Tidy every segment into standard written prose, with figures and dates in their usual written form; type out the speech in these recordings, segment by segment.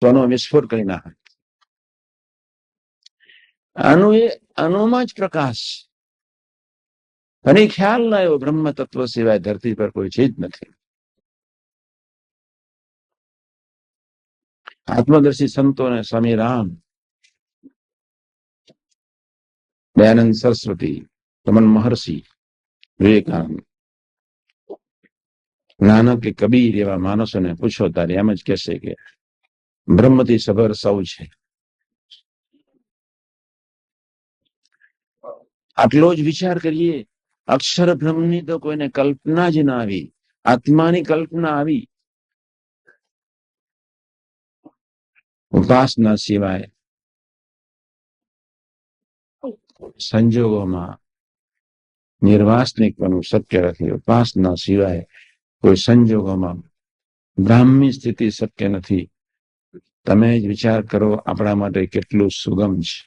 તો આનો વિસ્ફોટ કરી નાખે. આનુમાં જ પ્રકાશ. અને ખ્યાલ ના આવ્યો બ્રહ્મ તત્વ સિવાય ધરતી પર કોઈ ચીજ નથી. આત્મદર્શી સંતોને સ્વામી રામ, દયાનંદ સરસ્વતી, રમન મહર્ષિ, વિવેકાનંદ, નાનક કે કબીર એવા માણસોને પૂછો તારે એમ જ કહેશે કે બ્રહ્મથી સભર સૌ છે. આટલો જ વિચાર કરીએ. અક્ષર બ્રહ્મની તો કોઈને કલ્પના જ ના આવી. આત્માની કલ્પના આવી. ઉપાસના સિવાય સંજોગોમાં નિર્વાસનિકવાનું શક્ય નથી. ઉપાસના સિવાય કોઈ સંજોગોમાં બ્રાહ્મી સ્થિતિ શક્ય નથી. તમે જ વિચાર કરો આપણા માટે કેટલું સુગમ છે.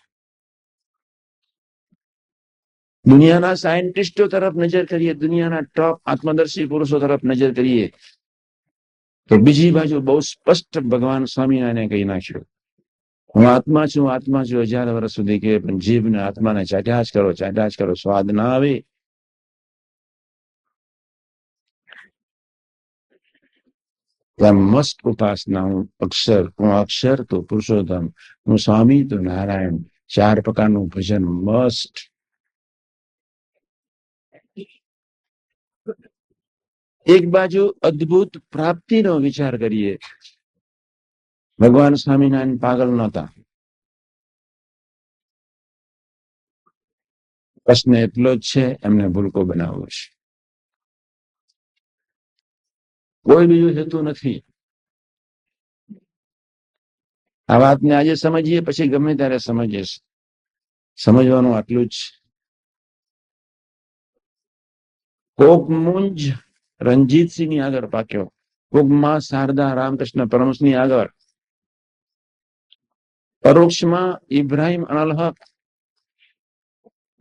દુનિયાના સાયન્ટિસ્ટો તરફ નજર કરીએ, દુનિયાના ટોપ આત્મદર્શી પુરુષો તરફ નજર કરીએ તો બીજી બાજુ બહુ સ્પષ્ટ ભગવાન સ્વામિનારાયણે કહી નાખ્યું, હું આત્મા છું, આત્મા છું. 1000 વર્ષ સુધી કે પણ જીભને આત્માને ચાટ્યા જ કરો, સ્વાદ ના આવે. મસ્ત ઉપાસના. હું અક્ષર તો પુરુષોત્તમ, હું સ્વામી તો નારાયણ. 4 પ્રકારનું ભજન મસ્ત. એક બાજુ અદ્ભુત પ્રાપ્તિનો વિચાર કરીએ. ભગવાન સ્વામિનારાયણ પાગલ નહોતા. પ્રશ્ન એટલો જ છે, એમને ભૂલકો બનાવવો છે. કોઈ બીજું હેતુ નથી. આ વાતને આજે સમજીએ, પછી ગમે ત્યારે સમજીએ. સમજવાનું આટલું જ. કોક મુંજ રણજીતસિંહની આગળ પાક્યો, કોક માં શારદા રામકૃષ્ણ પરમહંસની આગળ, પરોક્ષમાં ઇબ્રાહિમ અનલહક.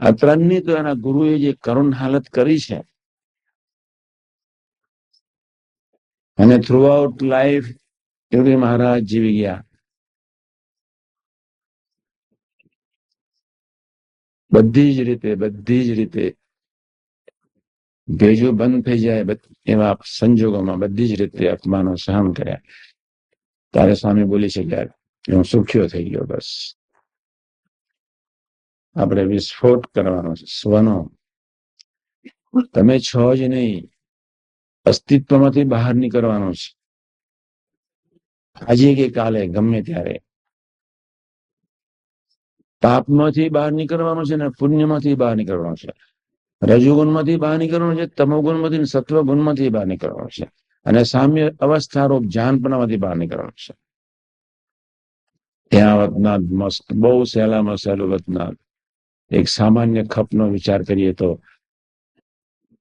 આ ત્રણની તો એના ગુરુએ જે કરુણ હાલત કરી છે, અને થ્રુ આઉટ લાઈફ યોગી મહારાજ જીવી ગયા. બધી જ રીતે ભેજો બંધ થઈ જાય એવા સંજોગોમાં બધી જ રીતે અપમાનો સહન કર્યા. ત્યારે સ્વામી બોલી શક્યા, હું સુખ્યો થઈ ગયો. બસ આપણે વિસ્ફોટ કરવાનો છે સ્વનો. તમે છો જ નહીં, અસ્તિત્વમાંથી બહાર નીકળવાનો છે. આજે કે કાલે ગમે ત્યારે પાપમાંથી બહાર નીકળવાનું છે ને પુણ્યમાંથી બહાર નીકળવાનું છે. રજોગુણમાંથી બહાર નીકળવાનું છે, તમોગુણમાંથી, સત્વગુણમાંથી બહાર નીકળવાનું છે, અને સામ્ય અવસ્થારૂપ જાનપણામાંથી બહાર નીકળવાનું છે. ત્યાં વતનાથ મસ્ત, બહુ સહેલામાં સહેલું વતનાથ. એક સામાન્ય ખપનો વિચાર કરીએ તો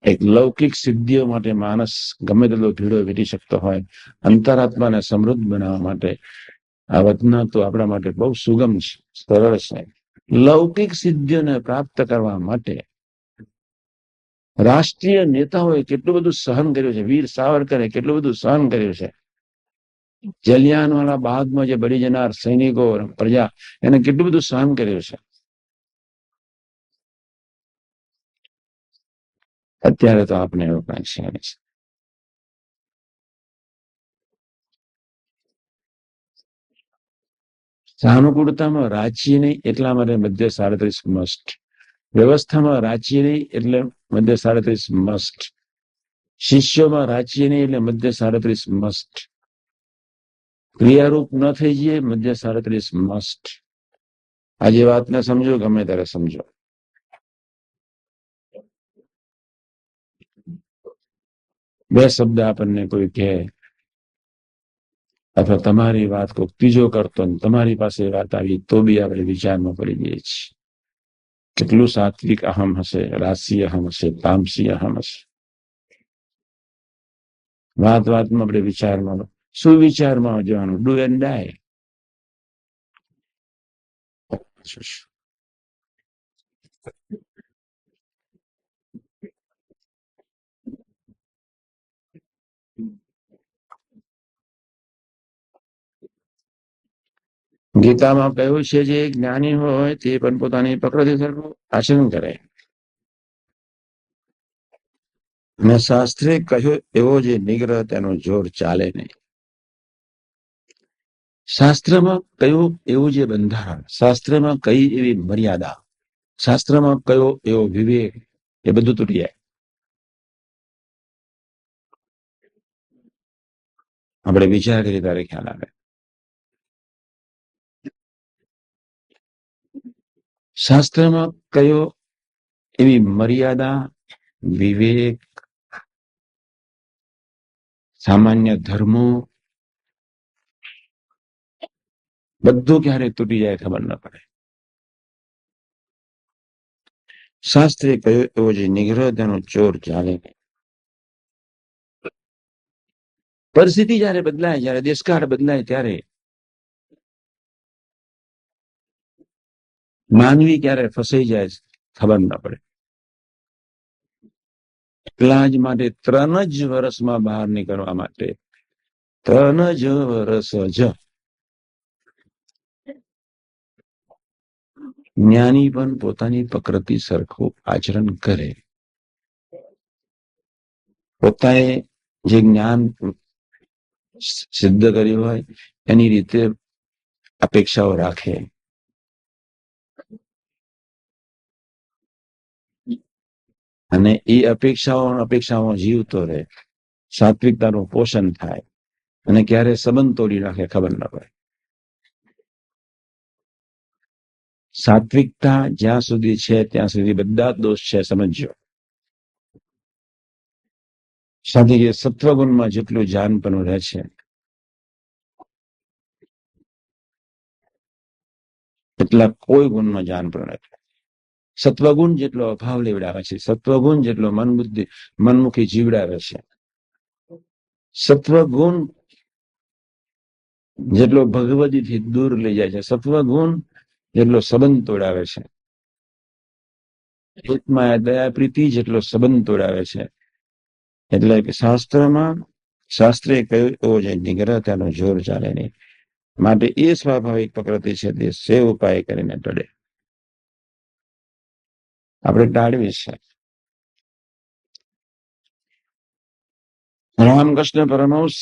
એક લૌકિક સિદ્ધિઓ માટે માણસ ગમે તેટલો ભીડો વીટી શકતો હોય, અંતરાત્માને સમૃદ્ધ બનાવવા માટે આ વતનાથ તો આપણા માટે બહુ સુગમ છે, સરળ છે. લૌકિક સિદ્ધિઓને પ્રાપ્ત કરવા માટે રાષ્ટ્રીય નેતાઓએ કેટલું બધું સહન કર્યું છે. વીર સાવરકરે કેટલું બધું સહન કર્યું છે. જલિયાનવાલા બાગમાં જે બળી જનાર સૈનિકો, પ્રજા, એને કેટલું બધું સહન કર્યું છે. અત્યારે તો આપણે એવું કઈ છે. સાનુકૂળતામાં રાજ્ય નહીં એટલા માટે મધ્ય 37 મસ્ટ. વ્યવસ્થામાં રાજ્ય નહીં એટલે મધ્ય 37 મસ્ટ. શિષ્યોમાં રાજ્ય નહીં એટલે મધ્ય 37 મસ્ટ. ક્રિયારૂપ ન થઈ જઈએ, મધ્ય 37 મસ્ટ. આજે વાતને સમજો, ગમે ત્યારે સમજો. બે શબ્દ આપણને કોઈ કહે, અથવા તમારી વાત કોઈ ત્રીજો કરતો તમારી પાસે વાત આવી તો બી આપણે વિચારમાં પડી જઈએ છીએ. કેટલું સાત્વિક અહમ હશે, રાશિ અહમ હશે, તામસી અહમ હશે. વાતમાં આપણે વિચારમાં, સુવિચારમાં જવાનું. ડુ એન્ડ ડાય. ગીતામાં કહ્યું છે જે જ્ઞાની હોય તે પણ પોતાની પ્રકૃતિ સરખું આચરણ કરે, અને શાસ્ત્રે કહ્યું એવો જે નિગ્રહ તેનો જોર ચાલે નહીં. શાસ્ત્રમાં કયું એવું જે બંધારણ, શાસ્ત્રમાં કઈ એવી મર્યાદા, શાસ્ત્રમાં કયો એવો વિવેક, એ બધું તૂટી જાય. આપણે વિચાર કરીએ ત્યારે ખ્યાલ આવે. શાસ્ત્રમાં કયો એવી મર્યાદા, વિવેક, સામાન્ય ધર્મો, બધું ક્યારે તૂટી જાય ખબર ન પડે. શાસ્ત્રે કહ્યું એવો જે નિગ્રહ તેનો ચોર ચાલે. પરિસ્થિતિ જયારે બદલાય, જયારે દેશકાળ બદલાય, ત્યારે માનવી ક્યારે ફસાઈ જાય ખબર ન પડે. એટલા જ માટે 3 જ વર્ષમાં બહાર નીકળવા માટે 3 જ વર્ષ જ જ્ઞાની પણ પોતાની પ્રકૃતિ સરખું આચરણ કરે. પોતાએ જે જ્ઞાન સિદ્ધ કર્યું હોય એની રીતે અપેક્ષાઓ રાખે, અને એ અપેક્ષાઓ જીવતો રહે, સાત્વિકતાનું પોષણ થાય, અને ક્યારે સંબંધ તોડી નાખે ખબર ન પડે. સાત્વિકતા જ્યાં સુધી છે ત્યાં સુધી બધા દોષ છે સમજો. સાથે કે સત્વગુણમાં જેટલું જાનપણું રહે છે એટલા કોઈ ગુણમાં જાનપણું રહે. સત્વગુણ જેટલો અભાવ લેવડાવે છે, સત્વગુણ જેટલો મનમુખી જીવડાવે છે, સત્વગુણ જેટલો ભગવદીથી દૂર લઈ જાય છે, સત્વગુણ જેટલો સંબંધ તોડાવે છે, હિતમાં દયા પ્રીતિ જેટલો સંબંધ તોડાવે છે. એટલે કે શાસ્ત્રે કહ્યું એવો જે નિગ્રહ તેનો જોર ચાલે નહીં. માટે એ સ્વાભાવિક પ્રકૃતિ છે તે સેવ ઉપાય કરીને ટળે. આપણે ટાળવી છે. રામકૃષ્ણ પરમહંસ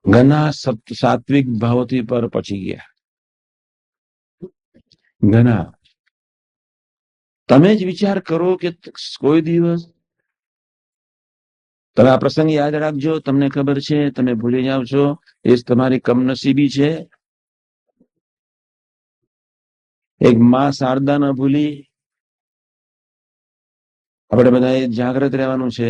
ઘણા સાત્વિક ભાવથી પર પહોંચી ગયા. ઘણા. તમે જ વિચાર કરો કે કોઈ દિવસ તમે આ પ્રસંગ યાદ રાખજો, તમને ખબર છે તમે ભૂલી જાવ છો એ જ તમારી કમનસીબી છે. એક માં શારદા ન ભૂલી. આપણે બધા જાગ્રત રહેવાનું છે.